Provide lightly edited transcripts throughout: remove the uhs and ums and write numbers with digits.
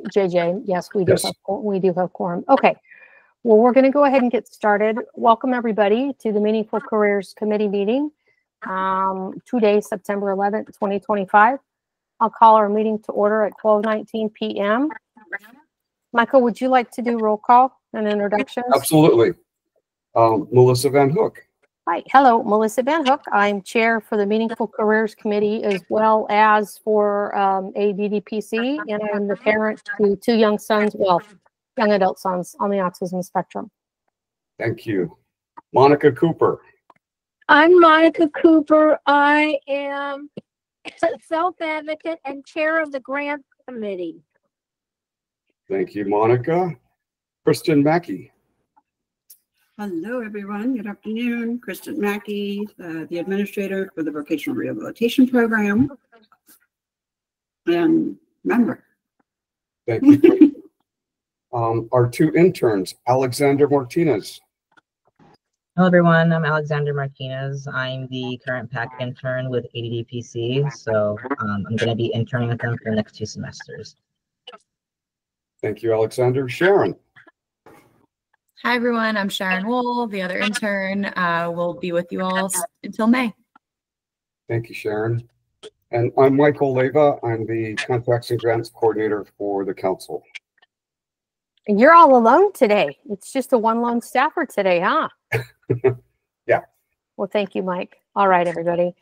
JJ, yes, we do Yes. have quorum. Okay. Well, we're going to go ahead and get started. Welcome everybody to the Meaningful Careers Committee meeting. Today, September 11th, 2025. I'll call our meeting to order at 12:19 p.m. Michael, would you like to do roll call and introductions? Absolutely. Melissa Van Hook. Hi, hello, Melissa Van Hook. I'm chair for the Meaningful Careers Committee as well as for ADDPC, and I'm the parent to two young sons, well, young adult sons on the autism spectrum. Thank you. Monica Cooper. I'm Monica Cooper. I am self-advocate and chair of the grant committee. Thank you, Monica. Kristen Mackey. Hello, everyone. Good afternoon. Kristen Mackey, the administrator for the Vocational Rehabilitation Program and member. Thank you. Our two interns, Alexander Martinez. Hello, everyone. I'm Alexander Martinez. I'm the current PAC intern with ADDPC, so I'm going to be interning with them for the next 2 semesters. Thank you, Alexander. Sharon. Hi, everyone. I'm Sharon Wool, the other intern. We'll be with you all until May. Thank you, Sharon. And I'm Michael Leyva. I'm the Contracts and Grants Coordinator for the Council. And you're all alone today. It's just a one lone staffer today, huh? Yeah. Well, thank you, Mike. All right, everybody.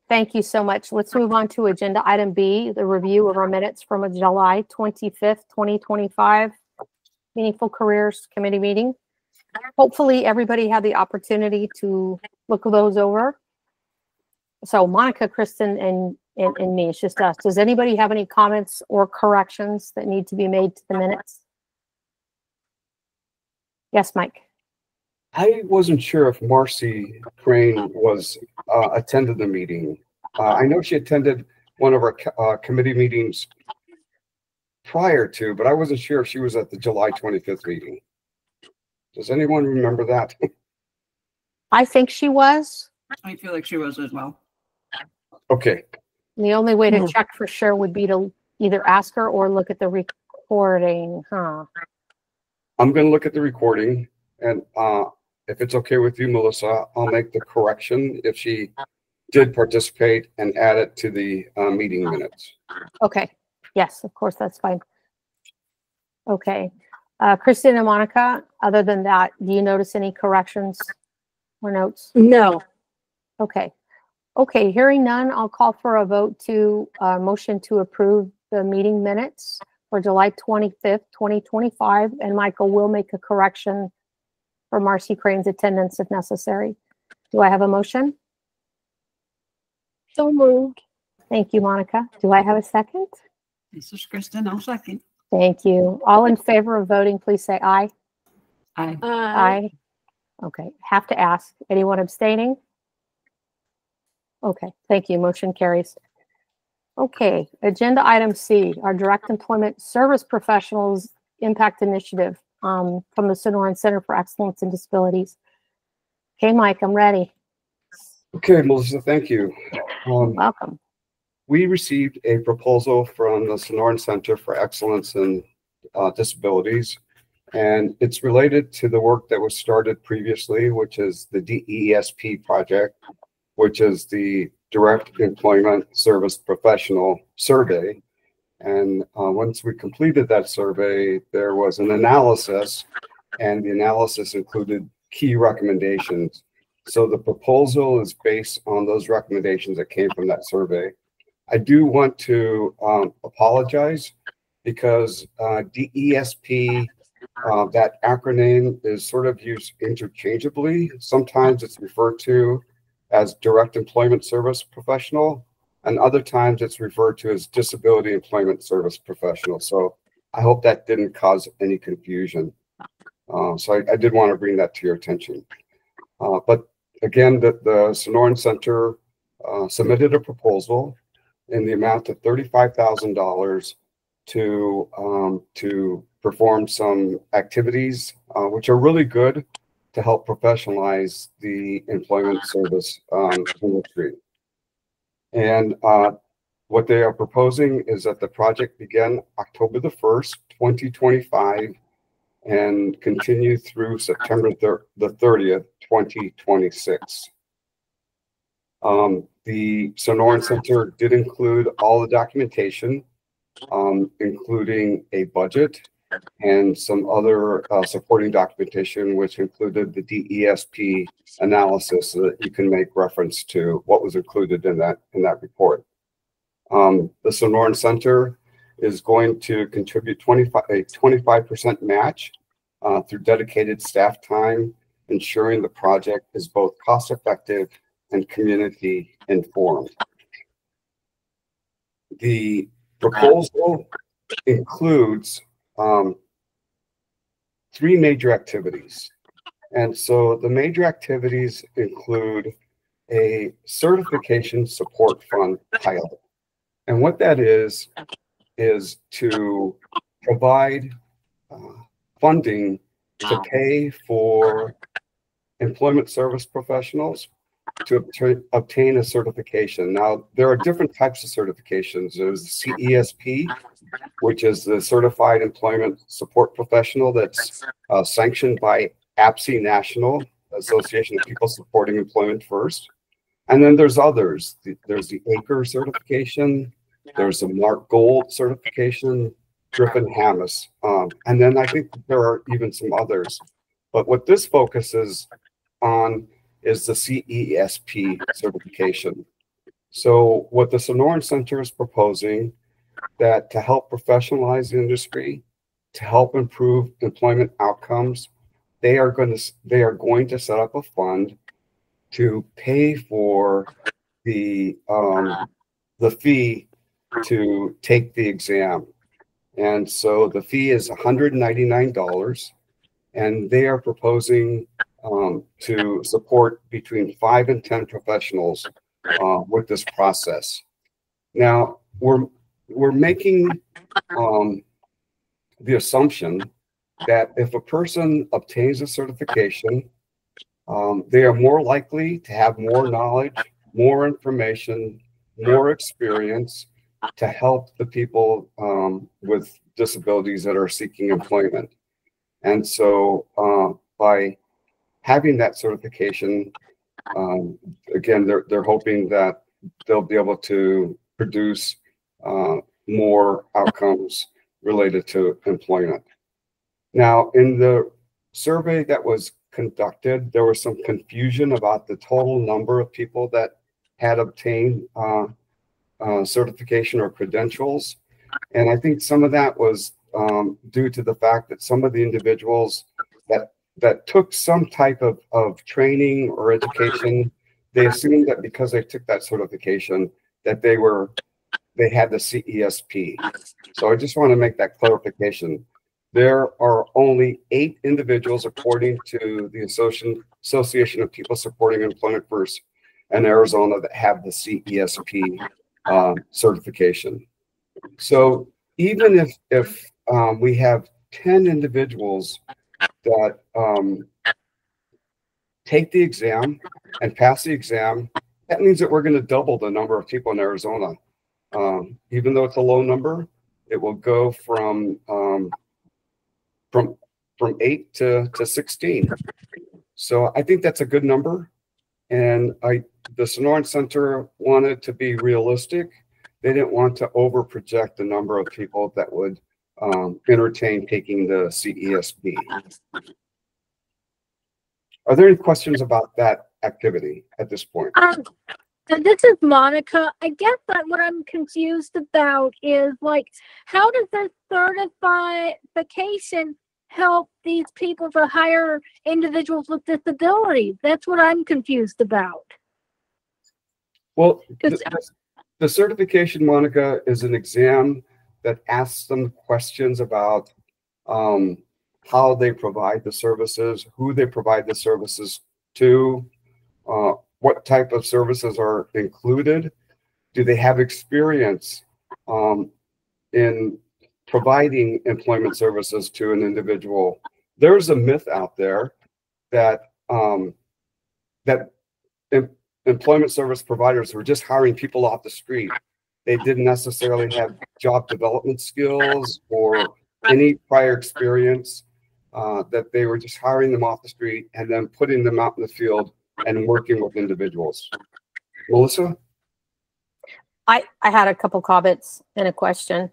Thank you so much. Let's move on to agenda item B, the review of our minutes from a July 25th, 2025 Meaningful Careers Committee meeting. Hopefully everybody had the opportunity to look those over. So Monica, Kristen, and me, it's just us. Does anybody have any comments or corrections that need to be made to the minutes? Yes, Mike. I wasn't sure if Marcy Crane was attended the meeting. I know she attended one of our committee meetings prior to, but I wasn't sure if she was at the July 25th meeting. Does anyone remember that? I think she was. I feel like she was as well. Okay. The only way to check for sure would be to either ask her or look at the recording, huh? I'm going to look at the recording, and if it's okay with you, Melissa, I'll make the correction if she did participate and add it to the meeting minutes. Okay. Yes, of course, that's fine. Okay. Kristen and Monica, other than that, do you notice any corrections or notes? No. Okay. Okay, hearing none, I'll call for a vote to motion to approve the meeting minutes for July 25th, 2025, and Michael will make a correction for Marcy Crane's attendance if necessary. Do I have a motion? So moved. Thank you, Monica. Do I have a second? This is Kristen. I'll second. Thank you. All in favor of voting, please say aye. Aye. Aye. Okay, have to ask. Anyone abstaining? Okay, thank you. Motion carries. Okay, agenda item C, our Direct Employment Service Professionals Impact Initiative from the Sonoran Center for Excellence in Disabilities. Okay, Mike, I'm ready. Okay, Melissa, thank you. Welcome. We received a proposal from the Sonoran Center for Excellence in Disabilities, and it's related to the work that was started previously, which is the DESP project, which is the Direct Employment Service Professional Survey. And once we completed that survey, there was an analysis, and the analysis included key recommendations. So the proposal is based on those recommendations that came from that survey. I do want to apologize because DESP, that acronym is sort of used interchangeably. Sometimes it's referred to as Direct Employment Service Professional, and other times it's referred to as Disability Employment Service Professional. So I hope that didn't cause any confusion. So I did want to bring that to your attention. But again, the Sonoran Center submitted a proposal in the amount of $35,000 to perform some activities which are really good to help professionalize the employment service industry. And What they are proposing is that the project begin October the 1st, 2025, and continue through September the 30th, 2026. The Sonoran Center did include all the documentation, including a budget and some other supporting documentation, which included the DESP analysis so that you can make reference to what was included in that report. The Sonoran Center is going to contribute a 25% match through dedicated staff time, ensuring the project is both cost-effective and community informed. The proposal includes 3 major activities. And so the major activities include a certification support fund pilot. And what that is to provide funding to pay for employment service professionals to obtain a certification. Now, there are different types of certifications. There's the CESP, which is the Certified Employment Support Professional that's sanctioned by APSE National, Association of People Supporting Employment First. And then there's others. There's the ACRE certification. There's the Mark Gold certification, Griffin Hammes. And then I think there are even some others. But what this focuses on is the CESP certification. So what the Sonoran Center is proposing, that to help professionalize the industry, to help improve employment outcomes, they are going to set up a fund to pay for the fee to take the exam. And so the fee is $199, and they are proposing to support between 5 and 10 professionals with this process. Now, we're making the assumption that if a person obtains a certification, they are more likely to have more knowledge, more information, more experience to help the people with disabilities that are seeking employment. And so by having that certification, again, they're hoping that they'll be able to produce more outcomes related to employment. Now, in the survey that was conducted, there was some confusion about the total number of people that had obtained certification or credentials. And I think some of that was due to the fact that some of the individuals that took some type of training or education, they assumed that because they took that certification, that they had the CESP. So I just want to make that clarification. There are only 8 individuals, according to the Association of People Supporting Employment First in Arizona, that have the CESP certification. So even if we have 10 individuals that take the exam and pass the exam, that means that we're going to double the number of people in Arizona. Even though it's a low number, it will go from 8 to 16. So I think that's a good number. And the Sonoran Center wanted to be realistic. They didn't want to over project the number of people that would entertain taking the CESP. Are there any questions about that activity at this point? And this is Monica. I guess that what I'm confused about is, like, how does this certification help these people to hire individuals with disabilities? That's what I'm confused about. Well, the certification, Monica, is an exam that asks them questions about how they provide the services, who they provide the services to, what type of services are included, do they have experience in providing employment services to an individual. There's a myth out there that employment service providers who are just hiring people off the street they didn't necessarily have job development skills or any prior experience, that they were just hiring them off the street and then putting them out in the field and working with individuals. Melissa? I had a couple comments and a question,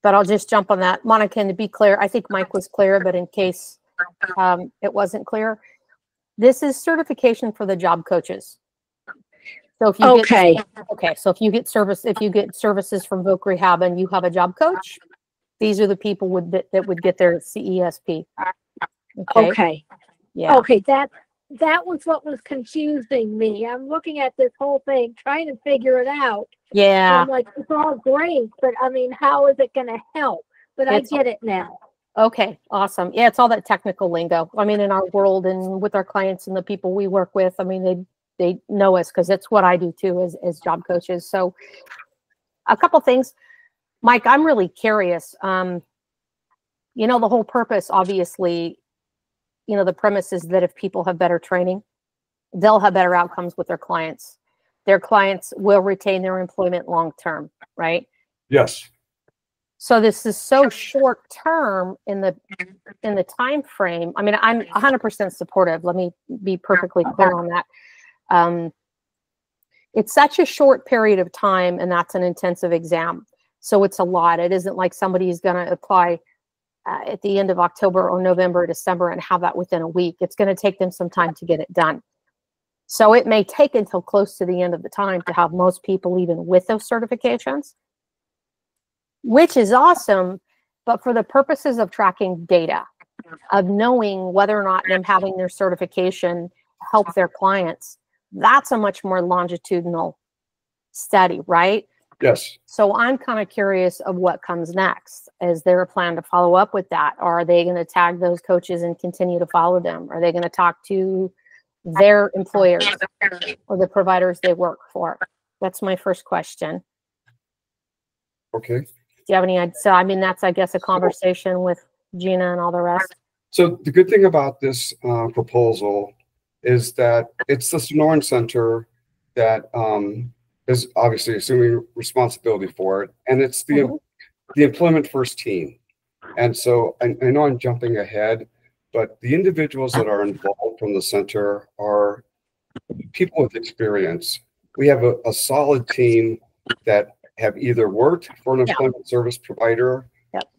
but I'll just jump on that. Monica, and to be clear, I think Mike was clear, but in case it wasn't clear, this is certification for the job coaches. So if you so if you get services from Voc Rehab and you have a job coach, these are the people that would get their CESP. Okay. Yeah. Okay, that was what was confusing me. I'm looking at this whole thing, trying to figure it out. Yeah. I'm like, it's all great, but I mean, how is it going to help? But I get it now. Okay, awesome. Yeah, it's all that technical lingo. I mean, in our world and with our clients and the people we work with, I mean, they know us because it's what I do too as job coaches. So a couple things. Mike, I'm really curious. You know, the whole purpose, obviously, you know, the premise is that if people have better training, they'll have better outcomes with their clients. Their clients will retain their employment long-term, right? Yes. So this is so short-term in the time frame. I mean, I'm 100% supportive. Let me be perfectly clear on that. It's such a short period of time, and that's an intensive exam. So it's a lot. It isn't like somebody's going to apply at the end of October or November, December, and have that within a week. It's going to take them some time to get it done. So it may take until close to the end of the time to have most people even with those certifications, which is awesome. But for the purposes of tracking data, of knowing whether or not them having their certification help their clients, that's a much more longitudinal study, right? Yes. So I'm kind of curious of what comes next. Is there a plan to follow up with that? Or are they going to tag those coaches and continue to follow them? Are they going to talk to their employers or the providers they work for? That's my first question. Okay. Do you have any idea? So, I mean, that's, I guess, a conversation with Gina and all the rest. So the good thing about this proposal is that it's the Sonoran Center that is obviously assuming responsibility for it, and it's the Employment First team. And so I know I'm jumping ahead, but the individuals that are involved from the center are people with experience. We have a solid team that have either worked for an employment service provider,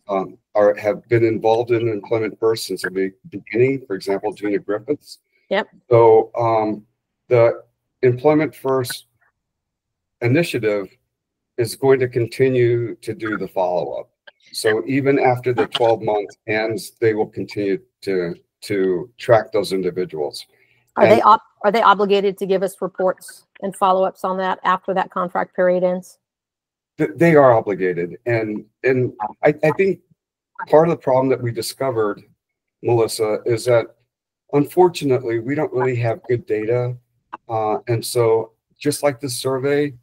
or have been involved in Employment First since the beginning. For example, Gina Griffiths. Yep. So the Employment First initiative is going to continue to do the follow-up. So even after the 12 months ends, they will continue to track those individuals. Are they obligated to give us reports and follow-ups on that after that contract period ends? They are obligated, and I think part of the problem that we discovered, Melissa, is that unfortunately we don't really have good data, and so just like this survey,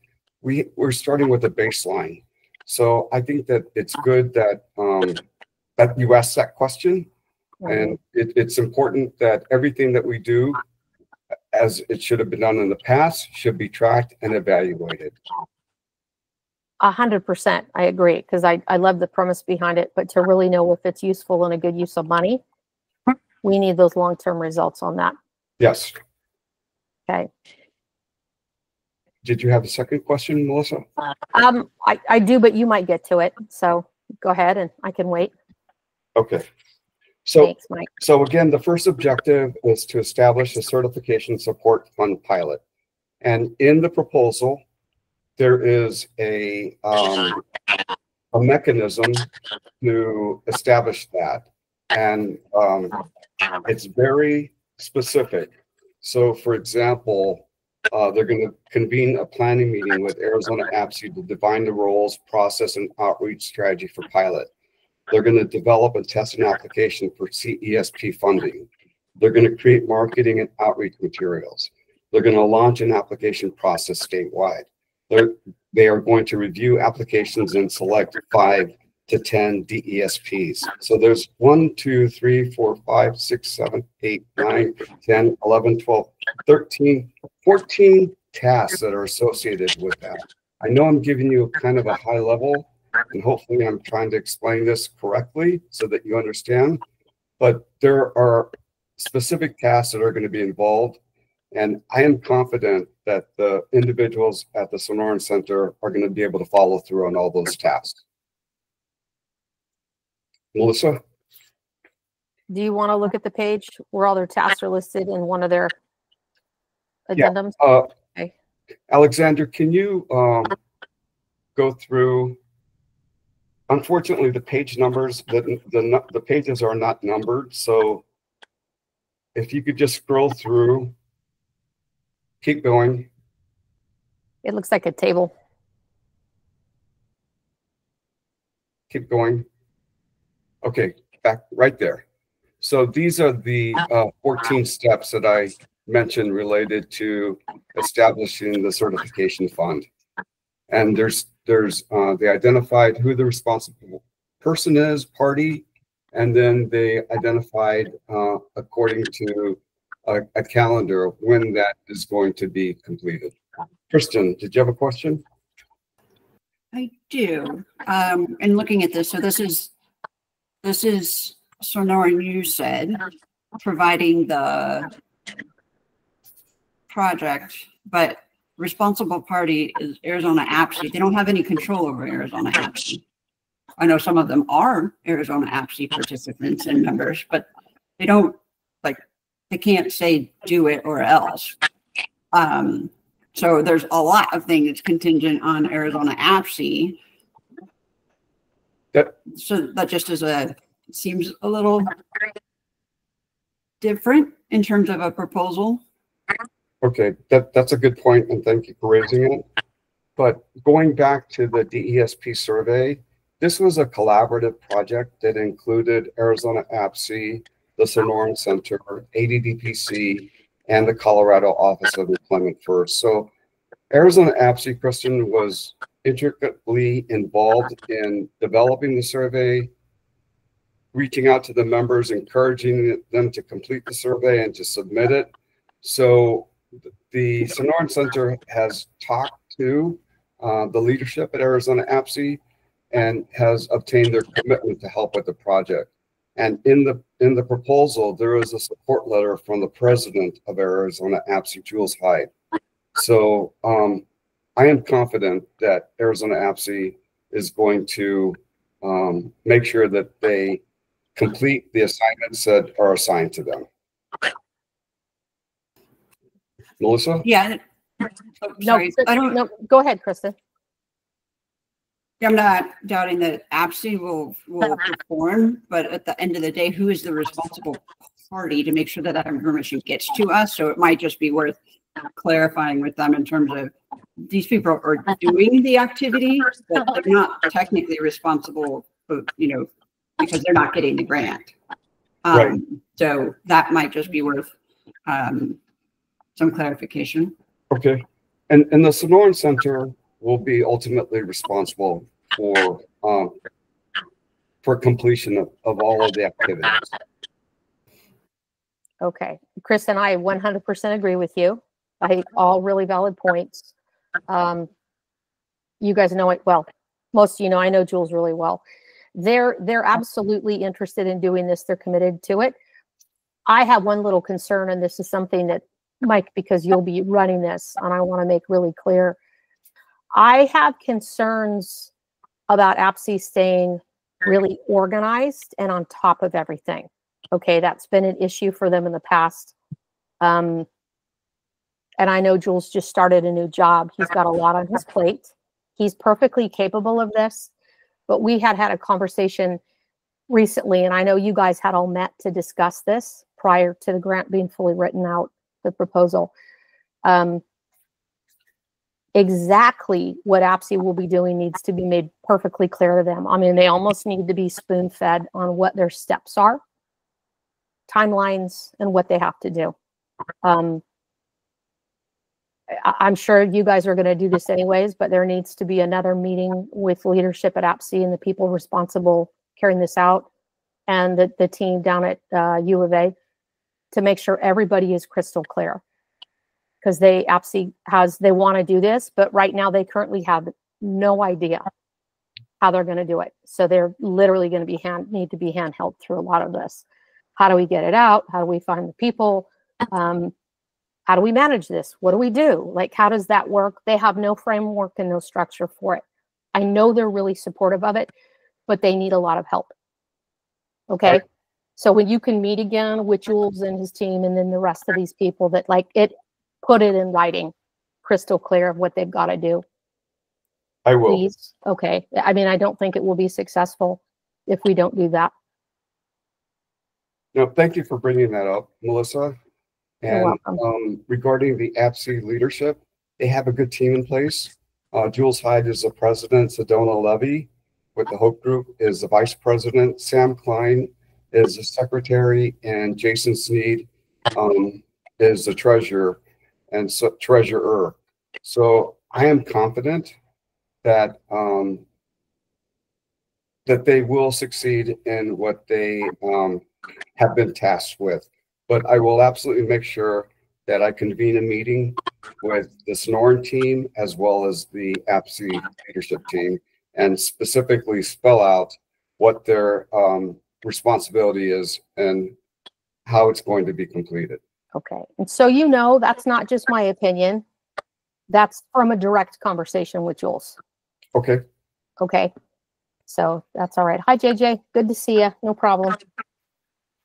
we're starting with a baseline. So I think that it's good that that you asked that question, and it's important that everything that we do, as it should have been done in the past, should be tracked and evaluated. 100%, I agree, because I love the premise behind it. But to really know if it's useful and a good use of money, we need those long-term results on that. Yes. Okay. Did you have a second question, Melissa? I do, but you might get to it. So go ahead and I can wait. Okay. So, thanks, Mike. So again, the first objective is to establish a certification support fund pilot. And in the proposal, there is a mechanism to establish that. And it's very specific. So for example, they're going to convene a planning meeting with Arizona APSI to define the roles, process, and outreach strategy for pilot. They're going to develop and test an application for CESP funding. They're going to create marketing and outreach materials. They're going to launch an application process statewide. They are going to review applications and select 5 to 10 DESPs. So there's 1, 2, 3, 4, 5, 6, 7, 8, 9, 10, 11, 12, 13, 14 tasks that are associated with that. I know I'm giving you kind of a high level, and hopefully I'm trying to explain this correctly so that you understand, but there are specific tasks that are going to be involved, and I am confident that the individuals at the Sonoran Center are going to be able to follow through on all those tasks. Melissa? Do you want to look at the page where all their tasks are listed in one of their addendums? Okay. Alexander, can you go through? Unfortunately, the page numbers, the pages are not numbered. So if you could just scroll through, keep going. It looks like a table. Keep going. Okay, back right there. So these are the 14 steps that I mentioned related to establishing the certification fund. And they identified who the responsible person is, party, and then they identified according to a calendar of when that is going to be completed. Kristen, did you have a question? I do. And looking at this, so this is Sonoran, you said, providing the project, but responsible party is Arizona APSI. They don't have any control over Arizona APSI. I know some of them are Arizona APSI participants and members, but they don't, like, they can't say do it or else. So there's a lot of things contingent on Arizona APSI. So that just seems a little different in terms of a proposal. Okay, that's a good point, and thank you for raising it. But going back to the DESP survey, this was a collaborative project that included Arizona APSI, the Sonoran Center, ADDPC, and the Colorado Office of Employment First. So Arizona APSI, Kristen, was intricately involved in developing the survey, reaching out to the members, encouraging them to complete the survey and to submit it. So the Sonoran Center has talked to the leadership at Arizona APSI and has obtained their commitment to help with the project. And in the proposal, there is a support letter from the president of Arizona APSI, Jules Hyde. So I am confident that Arizona APSI is going to make sure that they complete the assignments that are assigned to them. Melissa? Yeah. Oh, sorry. I don't know. Go ahead, Kristen. I'm not doubting that APSI will perform, but at the end of the day, who is the responsible party to make sure that that information gets to us? So it might just be worth clarifying with them in terms of these people are doing the activity, but they're not technically responsible, because they're not getting the grant. Right. So that might just be worth some clarification. Okay. And the Sonoran Center will be ultimately responsible for completion of all of the activities. Okay. Chris and I 100% agree with you. All really valid points. You guys know it well. Most of you know, I know Jules really well. They're absolutely interested in doing this. They're committed to it. I have one little concern, and this is something that, Mike, because you'll be running this, and I want to make really clear. I have concerns about APSI staying really organized and on top of everything. Okay, that's been an issue for them in the past. And I know Jules just started a new job. He's got a lot on his plate. He's perfectly capable of this. But we had a conversation recently, and I know you guys had all met to discuss this prior to the grant being fully written out, the proposal. Exactly what APSI will be doing needs to be made perfectly clear to them. I mean, they almost need to be spoon-fed on what their steps are, timelines, and what they have to do. I'm sure you guys are going to do this anyways, but there needs to be another meeting with leadership at APSI and the people responsible carrying this out, and the team down at U of A, to make sure everybody is crystal clear. because they absolutely they want to do this, but right now they currently have no idea how they're going to do it. So they're literally going to be need to be handheld through a lot of this. How do we get it out? How do we find the people? How do we manage this? What do we do? Like, how does that work? They have no framework and no structure for it. I know they're really supportive of it, but they need a lot of help. Okay. Right. So when you can meet again with Jules and his team, and then the rest of these people that like it, put it in writing, crystal clear of what they've got to do. I will. Please. Okay. I mean, I don't think it will be successful if we don't do that. No, thank you for bringing that up, Melissa. You're And welcome. regarding the APSI leadership, they have a good team in place. Jules Hyde is the president. Sedona Levy with the Hope Group is the vice president. Sam Klein is the secretary, and Jason Sneed is the treasurer and treasurer. So I am confident that that they will succeed in what they have been tasked with. But I will absolutely make sure that I convene a meeting with the Sonoran team as well as the APSI leadership team and specifically spell out what their responsibility is and how it's going to be completed. Okay. And so, you know, that's not just my opinion. That's from a direct conversation with Jules. Okay. Okay. So that's all right. Hi, JJ. Good to see you. No problem.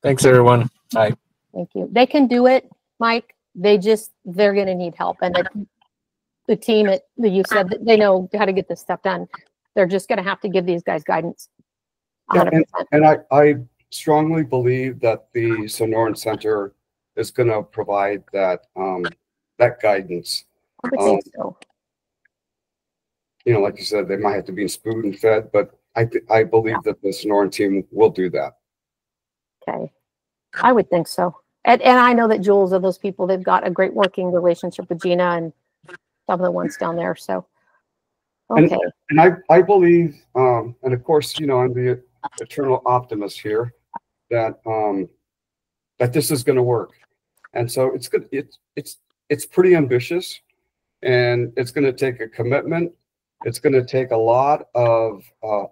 Thanks, everyone. Bye. Thank you. They can do it, Mike. They're going to need help. And the team that you said that they know how to get this stuff done. They're just going to have to give these guys guidance. 100%. Yeah, and I strongly believe that the Sonoran Center is going to provide that that guidance. I would think so. You know, like you said, they might have to be spoon fed, but I believe that the Sonoran team will do that. Okay. I would think so. And I know that Jules are those people. They've got a great working relationship with Gina and some of the ones down there. So, okay. And I believe, and of course, you know, I'm the eternal optimist here, that that this is going to work. And so it's good. It's pretty ambitious, and it's going to take a commitment. It's going to take a lot of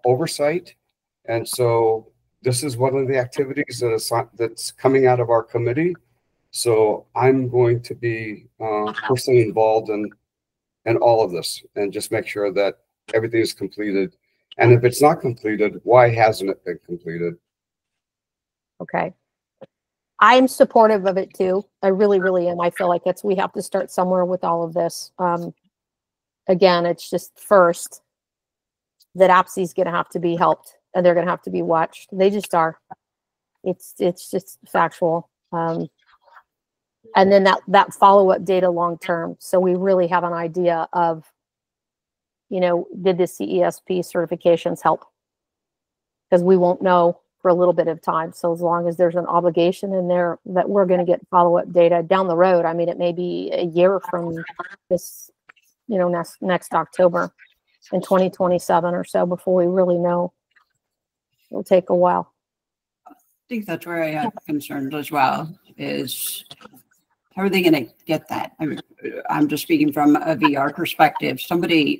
oversight. And so this is one of the activities that's coming out of our committee. So I'm going to be personally involved in all of this and just make sure that everything is completed. And if it's not completed, why hasn't it been completed? Okay. I'm supportive of it too. I really, really am. I feel like we have to start somewhere with all of this. Again, it's just first that APSI is going to have to be helped and they're going to have to be watched. They just are. It's just factual. And then that follow-up data long-term. So we really have an idea of, you know, did the CESP certifications help? Because we won't know for a little bit of time. So as long as there's an obligation in there that we're going to get follow-up data down the road, I mean, it may be a year from this, you know, next October in 2027 or so before we really know. It'll take a while. I think that's where I have concerns as well, is how are they going to get that? I mean, I'm just speaking from a VR perspective.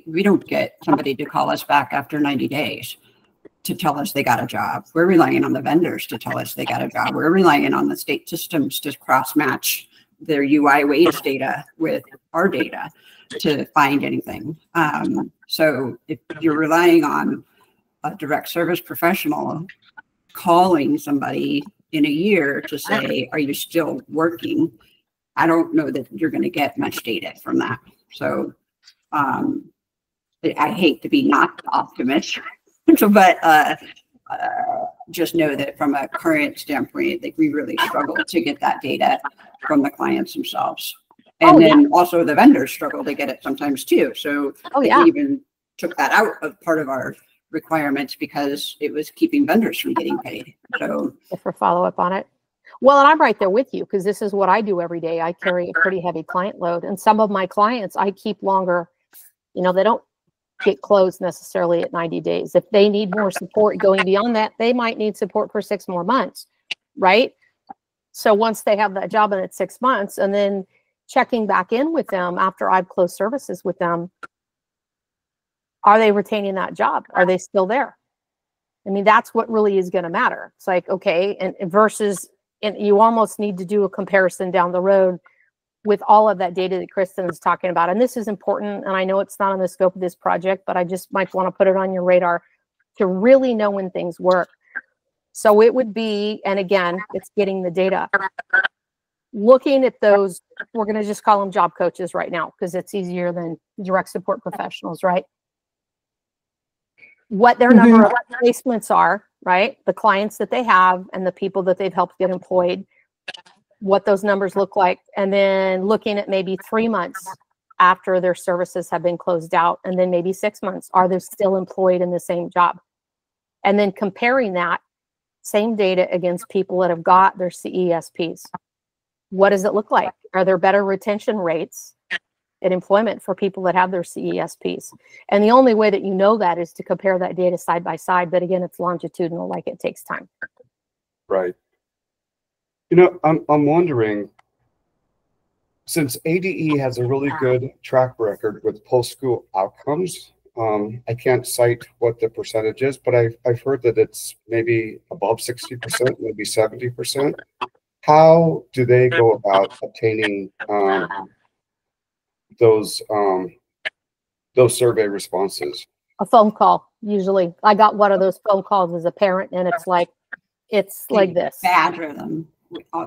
We don't get somebody to call us back after 90 days to tell us they got a job. We're relying on the vendors to tell us they got a job. We're relying on the state systems to cross-match their UI wage data with our data to find anything. So if you're relying on a direct service professional calling somebody in a year to say, are you still working? I don't know that you're going to get much data from that. So I hate to be not optimist, but just know that from a current standpoint, like we really struggle to get that data from the clients themselves. And then also the vendors struggle to get it sometimes too. So we even took that out of part of our requirements because it was keeping vendors from getting paid. So for follow-up on it. Well, and I'm right there with you because this is what I do every day. I carry a pretty heavy client load, and some of my clients I keep longer. You know, they don't get closed necessarily at 90 days. If they need more support going beyond that, they might need support for 6 more months, right? So once they have that job and it's 6 months, and then checking back in with them after I've closed services with them. Are they retaining that job? Are they still there? I mean, that's what really is going to matter. It's like, okay, and versus, and you almost need to do a comparison down the road with all of that data that Kristen is talking about. And this is important. And I know it's not on the scope of this project, but I just might want to put it on your radar to really know when things work. So it would be, and again, it's getting the data. Looking at those, we're going to just call them job coaches right now because it's easier than direct support professionals, right? What their number of placements are, right? The clients that they have and the people that they've helped get employed, what those numbers look like. And then looking at maybe 3 months after their services have been closed out, and then maybe 6 months, are they still employed in the same job? And then comparing that same data against people that have got their CESPs. What does it look like? Are there better retention rates in employment for people that have their CESPs? And the only way that you know that is to compare that data side by side. But again, it's longitudinal, like it takes time. Right. You know, I'm wondering, since ADE has a really good track record with post-school outcomes, I can't cite what the percentage is, but I've heard that it's maybe above 60%, maybe 70%. How do they go about obtaining those survey responses? A phone call, usually. I got one of those phone calls as a parent, and it's like this. Badger them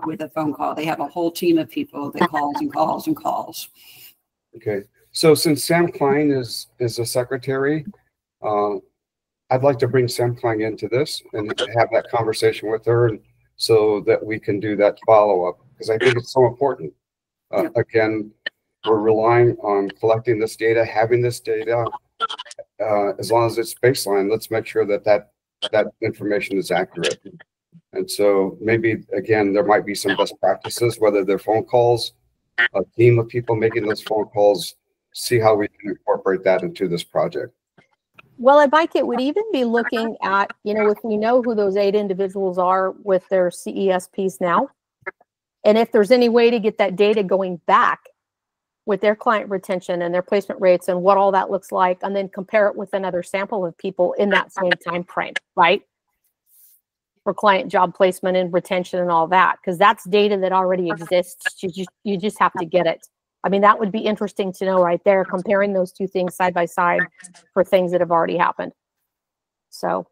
with a phone call. They have a whole team of people that calls and calls and calls. Okay. So since Sam Klein is a secretary, I'd like to bring Sam Klein into this and have that conversation with her, and so that we can do that follow-up, because I think it's so important. Again, we're relying on collecting this data, having this data. As long as it's baseline, let's make sure that that information is accurate. And so maybe, again, there might be some best practices, whether they're phone calls, a team of people making those phone calls, see how we can incorporate that into this project. Well, and Mike, it would even be looking at, if we know who those 8 individuals are with their CESPs now, and if there's any way to get that data going back with their client retention and their placement rates and what all that looks like, and then compare it with another sample of people in that same time frame, right? For client job placement and retention and all that, because that's data that already exists. You just have to get it. I mean, that would be interesting to know right there, comparing those two things side by side for things that have already happened. So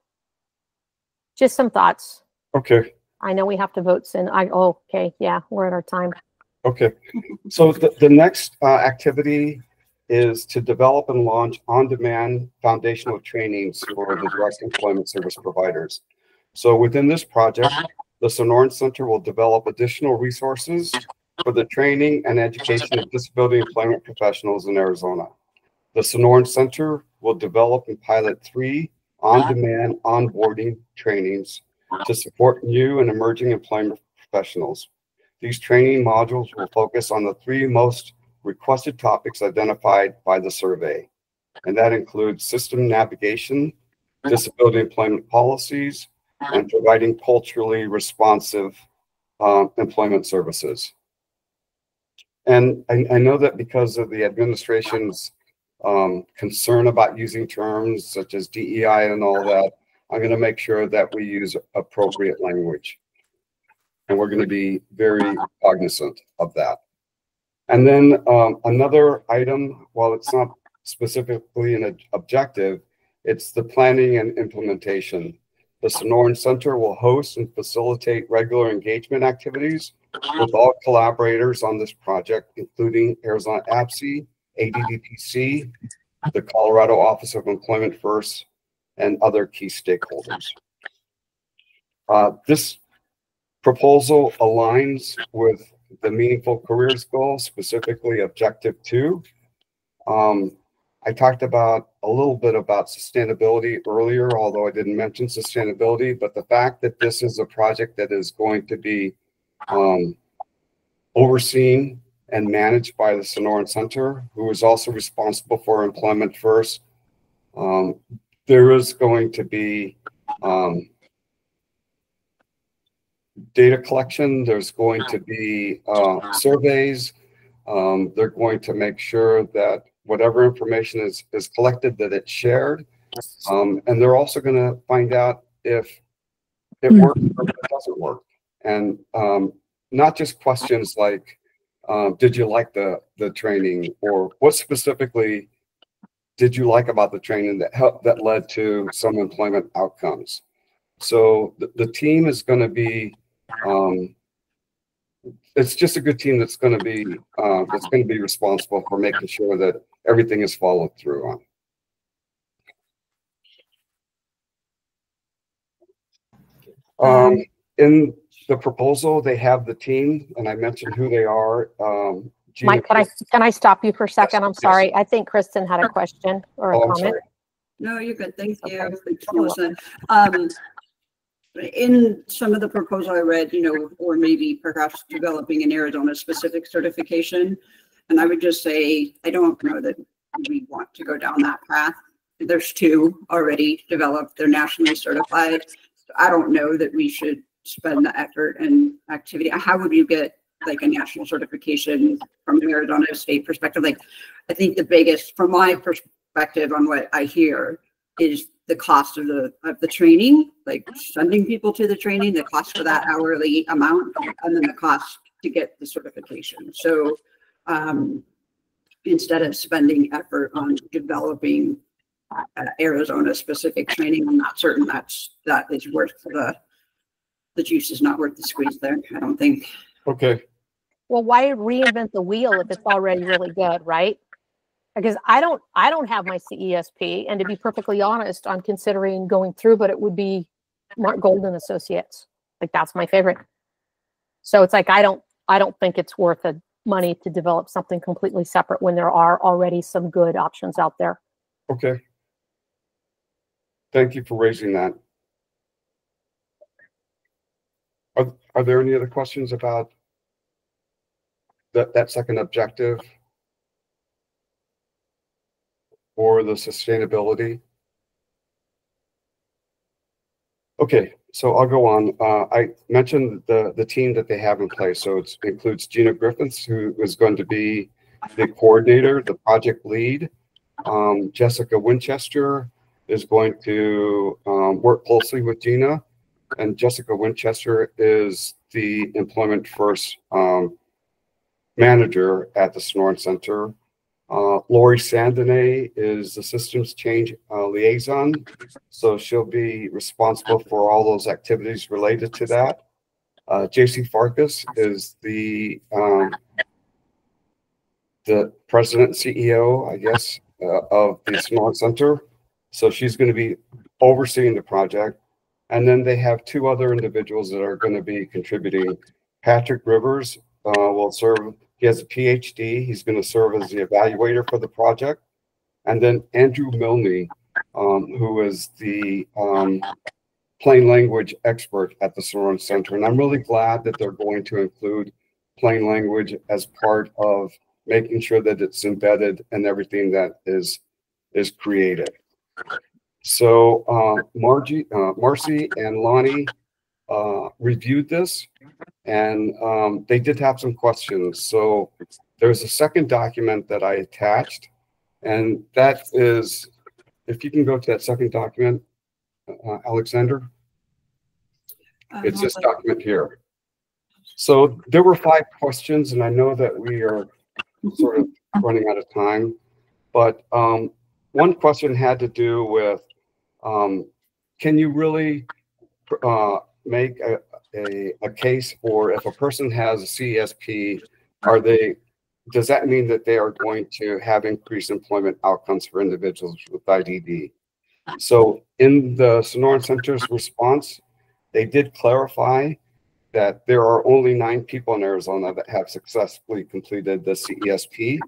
just some thoughts. Okay. I know we have to vote soon. Okay. Yeah, we're at our time. Okay. So the next activity is to develop and launch on-demand foundational trainings for the direct employment service providers. So within this project, the Sonoran Center will develop additional resources for the training and education of disability employment professionals in Arizona. The Sonoran Center will develop and pilot 3 on-demand onboarding trainings to support new and emerging employment professionals. These training modules will focus on the 3 most requested topics identified by the survey, and that includes system navigation, disability employment policies, and providing culturally responsive employment services. And I know that because of the administration's concern about using terms such as DEI and all that, I'm going to make sure that we use appropriate language. And we're going to be very cognizant of that. And then another item, while it's not specifically an objective, it's the planning and implementation. The Sonoran Center will host and facilitate regular engagement activities with all collaborators on this project, including Arizona APSE, ADDPC, the Colorado Office of Employment First, and other key stakeholders. This proposal aligns with the Meaningful Careers Goal, specifically Objective 2. I talked about a little bit about sustainability earlier, although I didn't mention sustainability, but the fact that this is a project that is going to be overseen and managed by the Sonoran Center, who is also responsible for Employment First, there is going to be data collection. There's going to be surveys. They're going to make sure that whatever information is collected, that it's shared. And they're also going to find out if it works or if it doesn't work. And not just questions like, did you like the training, or what specifically did you like about the training that led to some employment outcomes? So the team is going to be, it's just a good team that's going to be responsible for making sure that everything is followed through on. In the proposal, they have the team, and I mentioned who they are. Mike, can I stop you for a second? Yes, I'm sorry. I think Kristen had a question or a I'm comment. sorry. No, you're good. Thank you. Okay. Thanks, Melissa. In some of the proposal I read, or maybe perhaps developing an Arizona specific certification. And I would just say, I don't know that we want to go down that path. There's 2 already developed. They're nationally certified. So I don't know that we should spend the effort and activity. How would you get like a national certification from an Arizona state perspective? Like, I think the biggest, from my perspective on what I hear, is the cost of the training, like sending people to the training, the cost for that hourly amount, and then the cost to get the certification. So instead of spending effort on developing Arizona specific training, I'm not certain that is worth the juice is not worth the squeeze there, I don't think. Okay. Well, why reinvent the wheel if it's already really good, right? Because I don't have my CESP, and to be perfectly honest, I'm considering going through, but it would be Mark Golden Associates. Like, that's my favorite. So it's like I don't think it's worth the money to develop something completely separate when there are already some good options out there. Okay. Thank you for raising that. Are there any other questions about that second objective or the sustainability? Okay, so I'll go on. I mentioned the team that they have in place. So it includes Gina Griffiths, who is going to be the coordinator, the project lead. Jessica Winchester is going to work closely with Gina. And Jessica Winchester is the Employment First manager at the Sonoran Center. Lori Sandonay is the systems change liaison. So she'll be responsible for all those activities related to that. JC Farkas is the president and CEO, I guess, of the Sonoran Center. So she's going to be overseeing the project. And then they have 2 other individuals that are going to be contributing. Patrick Rivers will serve, he has a PhD. He's going to serve as the evaluator for the project. And then Andrew Milne, who is the plain language expert at the Sonoran Center. And I'm really glad that they're going to include plain language as part of making sure that it's embedded in everything that is created. So Marcy and Lonnie reviewed this, and they did have some questions. So there's a second document that I attached, and that is, if you can go to that second document, Alexander. It's this document here. So there were 5 questions, and I know that we are sort of running out of time, but one question had to do with, can you really make a case for if a person has a CESP, does that mean that they are going to have increased employment outcomes for individuals with IDD? So in the Sonoran Center's response, they did clarify that there are only 9 people in Arizona that have successfully completed the CESP.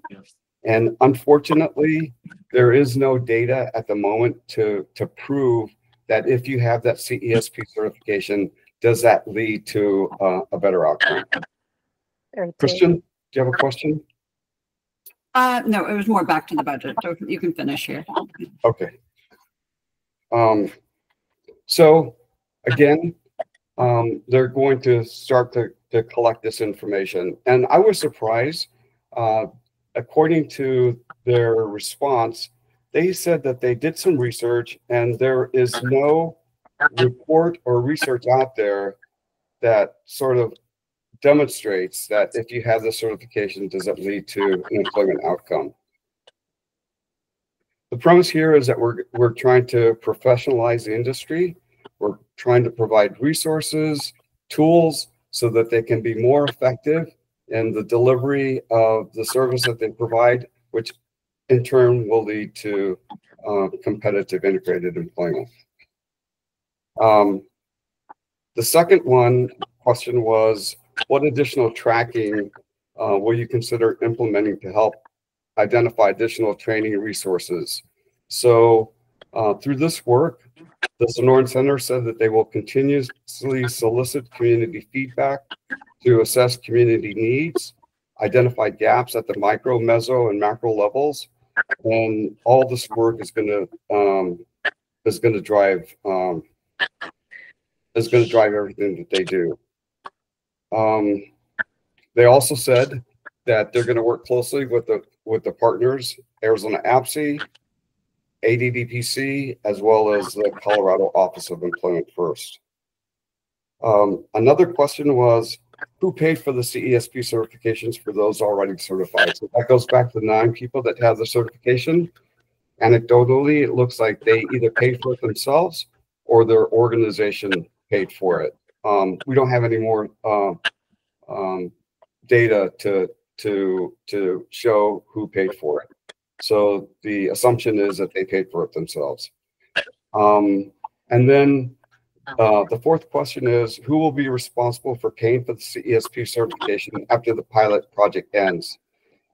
And unfortunately, there is no data at the moment to prove that if you have that CESP certification, does that lead to a better outcome? Christian, do you have a question? No, it was more back to the budget, so you can finish here. Okay. So again, they're going to start to collect this information. And I was surprised. according to their response, they said that they did some research and there is no report or research out there that sort of demonstrates that if you have the certification, does it lead to an employment outcome. The premise here is that we're trying to professionalize the industry. We're trying to provide resources, tools, so that they can be more effective in the delivery of the service that they provide, which in turn will lead to competitive integrated employment. The second question was, what additional tracking will you consider implementing to help identify additional training resources? So through this work, the Sonoran Center said that they will continuously solicit community feedback to assess community needs, identify gaps at the micro, meso, and macro levels, and all this work is going to drive everything that they do. They also said that they're going to work closely with the partners, Arizona APSI, ADDPC, as well as the Colorado Office of Employment First. Another question was, who paid for the CESP certifications for those already certified? So that goes back to the 9 people that have the certification. Anecdotally, it looks like they either paid for it themselves or their organization paid for it. We don't have any more data to show who paid for it. So the assumption is that they paid for it themselves. And then the fourth question is, who will be responsible for paying for the CESP certification after the pilot project ends?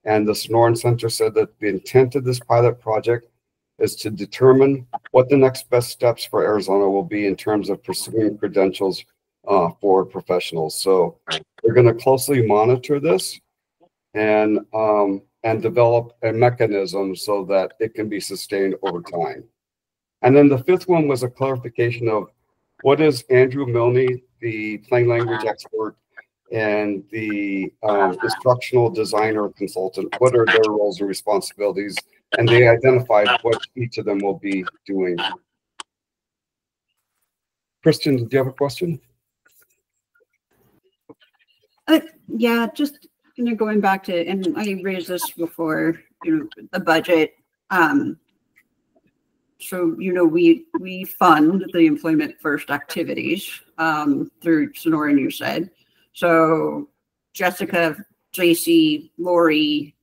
And the Sonoran Center said that the intent of this pilot project is to determine what the next best steps for Arizona will be in terms of pursuing credentials for professionals. So we're going to closely monitor this and develop a mechanism so that it can be sustained over time. And then the fifth one was a clarification of what is Andrew Milne, the plain language expert, and the instructional designer consultant, what are their roles and responsibilities? And they identified what each of them will be doing. Kristen, do you have a question? Yeah, just going back to, and I raised this before, the budget. So, we fund the Employment First activities through Sonoran, you said. So Jessica, JC, Lori,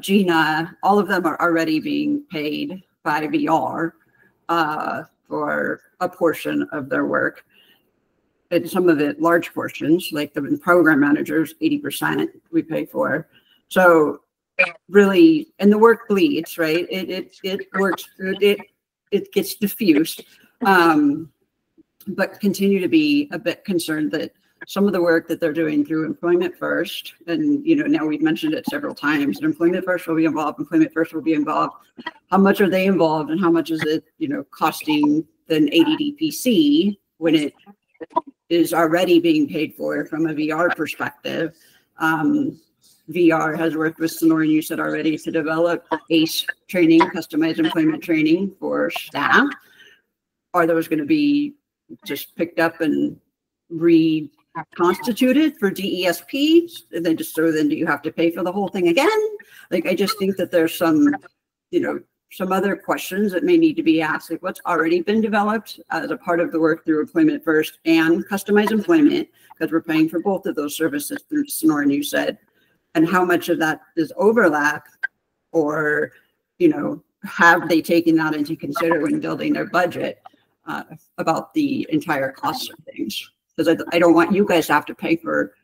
Gina, all of them are already being paid by VR for a portion of their work. And some of it, large portions, like the program managers, 80% we pay for. So really, and the work bleeds, right? It works, it gets diffused, but continue to be a bit concerned that some of the work that they're doing through Employment First, and now we've mentioned it several times, Employment First will be involved, Employment First will be involved. How much are they involved, and how much is it, costing an ADDPC when it is already being paid for from a VR perspective? VR has worked with Sonoran, you said already, to develop ACE training, customized employment training for staff. Are those going to be just picked up and reconstituted for DESP? And then then do you have to pay for the whole thing again? Like, I just think that there's some, some other questions that may need to be asked, like what's already been developed as a part of the work through Employment First and customized employment, because we're paying for both of those services through Sonoran, you said. And how much of that is overlap, or, have they taken that into consideration when building their budget about the entire cost of things? Because I don't want you guys to have to pay for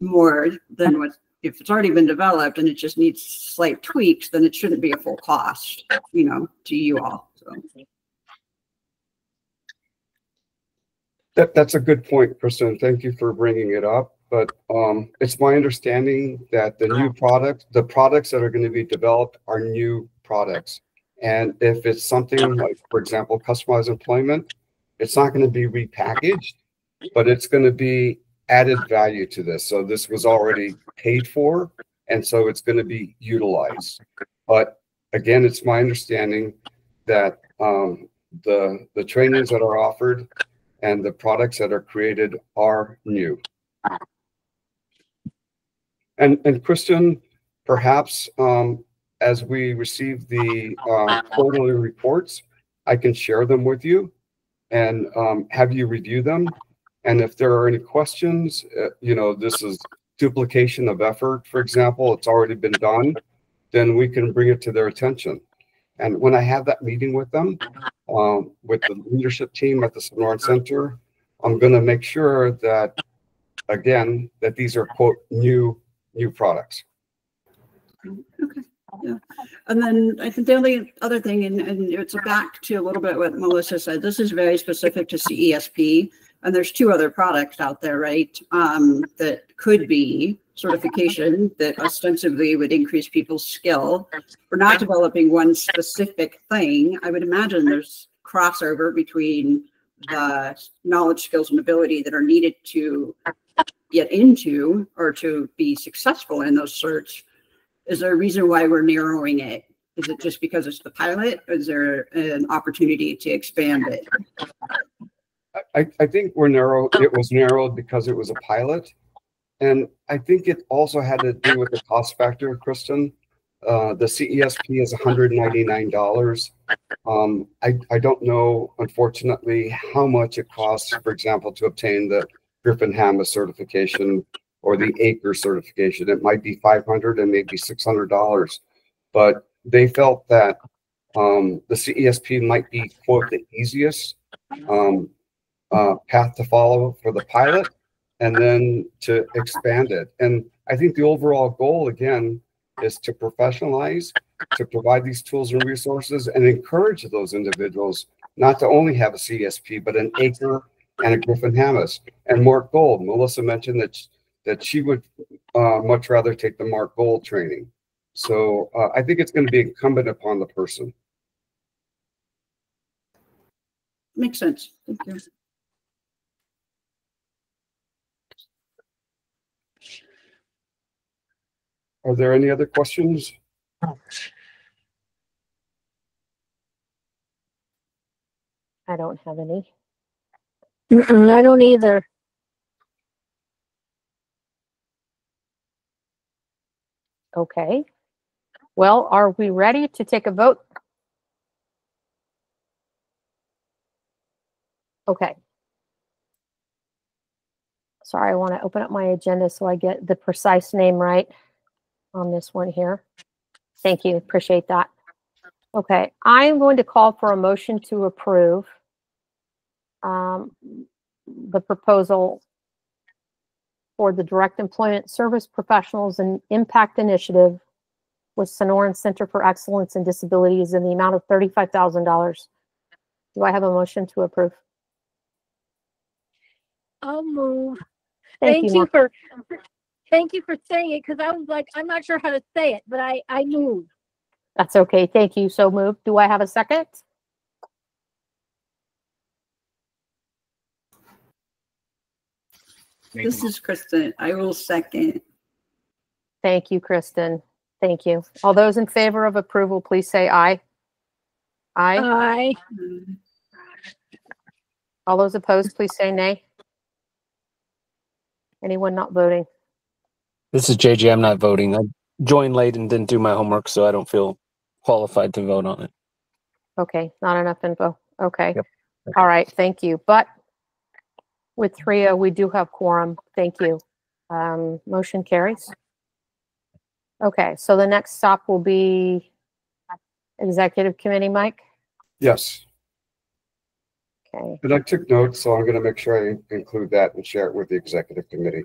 more than what, if it's already been developed and it just needs slight tweaks, then it shouldn't be a full cost, to you all. So. That's a good point, Kristen. Thank you for bringing it up. But it's my understanding that the products that are going to be developed are new products. And if it's something like, for example, customized employment, it's not going to be repackaged, but it's going to be added value to this. So this was already paid for, And so it's going to be utilized. But again, it's my understanding that the trainings that are offered and the products that are created are new. And Kristen, perhaps as we receive the quarterly reports, I can share them with you and have you review them. And if there are any questions, this is duplication of effort, for example, it's already been done, then we can bring it to their attention. And when I have that meeting with them, with the leadership team at the Sonoran Center, I'm going to make sure that, again, that these are, quote, new products. Okay. Yeah. And then I think the only other thing, and it's back to a little bit what Melissa said, this is very specific to CESP. And there's 2 other products out there, right, that could be certification that ostensibly would increase people's skill. We're not developing one specific thing. I would imagine there's crossover between the knowledge, skills, and ability that are needed to get into or to be successful in those certs. Is there a reason why we're narrowing it? Is it just because it's the pilot? Or is there an opportunity to expand it? I think it was narrowed because it was a pilot. And I think it also had to do with the cost factor, Kristen. The CESP is $199. I don't know, unfortunately, how much it costs, for example, to obtain the Griffin-Hamas certification or the ACRE certification. It might be $500 and maybe $600. But they felt that the CESP might be, quote, the easiest path to follow for the pilot, and then to expand it. And I think the overall goal, again, is to professionalize, to provide these tools and resources, and encourage those individuals not to only have a CSP, but an ACRE and a Griffin-Hamas. And Mark Gold, Melissa mentioned that she would much rather take the Mark Gold training. So I think it's going to be incumbent upon the person. Makes sense. Thank you. Are there any other questions? I don't have any. I don't either. Okay. Well, are we ready to take a vote? Okay. Sorry, I want to open up my agenda so I get the precise name right on this one here. Thank you. Appreciate that. Okay. I am going to call for a motion to approve the proposal for the Direct Employment Service Professionals and Impact Initiative with Sonoran Center for Excellence in Disabilities in the amount of $35,000. Do I have a motion to approve? I'll move. Thank you for saying it, because I was like, I'm not sure how to say it, but I moved. That's okay. Thank you. So moved. Do I have a second? This is Kristen. I will second. Thank you, Kristen. Thank you. All those in favor of approval, please say aye. Aye. Aye. All those opposed, please say nay. Anyone not voting? This is JJ. I'm not voting. I joined late and didn't do my homework, so I don't feel qualified to vote on it. Okay, not enough info. Okay. Yep. All right, thank you. But with 3, we do have quorum. Thank you. Motion carries. Okay, so the next stop will be Executive Committee, Mike? Yes. Okay. And I took notes, so I'm going to make sure I include that and share it with the executive committee.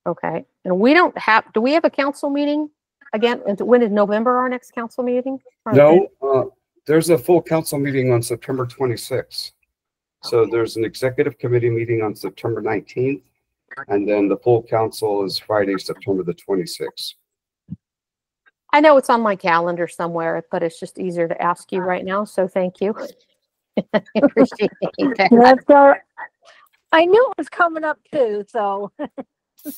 Okay. And we don't have, do we have a council meeting again? And when is November our next council meeting? No, there's a full council meeting on September 26th. So there's an executive committee meeting on September 19th, and then the full council is Friday, September the 26th. I know it's on my calendar somewhere, but it's just easier to ask you right now. So thank you. I appreciate that. That's all right. I knew it was coming up too, so.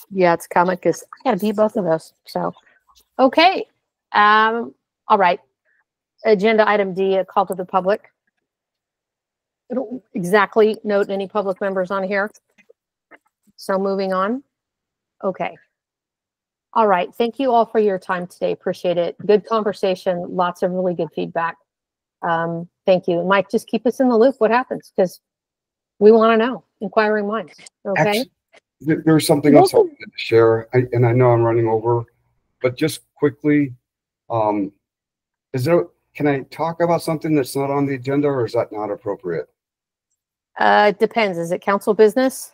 Yeah, it's coming because I gotta beat both of those. So, okay. All right. Agenda item D, a call to the public. I don't exactly note any public members on here. So moving on. Okay. All right. Thank you all for your time today. Appreciate it. Good conversation. Lots of really good feedback. Thank you. Mike, just keep us in the loop. What happens? Because we want to know. Inquiring minds. Okay. Actually, there's something else I wanted to share, and I know I'm running over, but just quickly, can I talk about something that's not on the agenda, or is that not appropriate? It depends. Is it council business?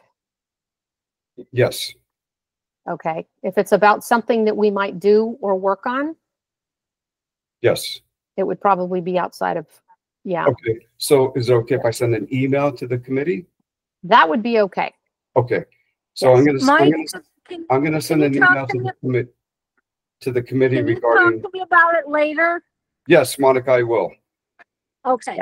Yes. Okay. If it's about something that we might do or work on, Yes. it would probably be outside of, yeah. Okay. So is it okay if I send an email to the committee? That would be okay. Okay. So Yes. I'm gonna send an email to the committee Can you regarding. talk to me about it later? Yes, Monica, I will. Okay.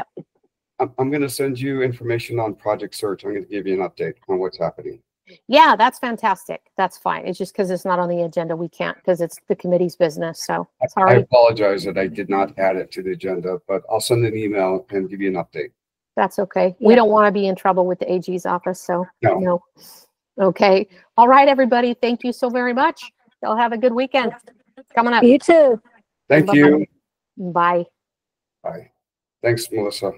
I'm going to send you information on Project Search. I'm going to give you an update on what's happening. Yeah, that's fantastic. That's fine. It's just because it's not on the agenda, we can't, because it's the committee's business. So I sorry. apologize that I did not add it to the agenda, but I'll send an email and give you an update. That's okay. We don't want to be in trouble with the AG's office. So No. Okay. All right, everybody. Thank you so very much. Y'all have a good weekend coming up. You too. Thank you. Bye. Bye. Thanks, Melissa.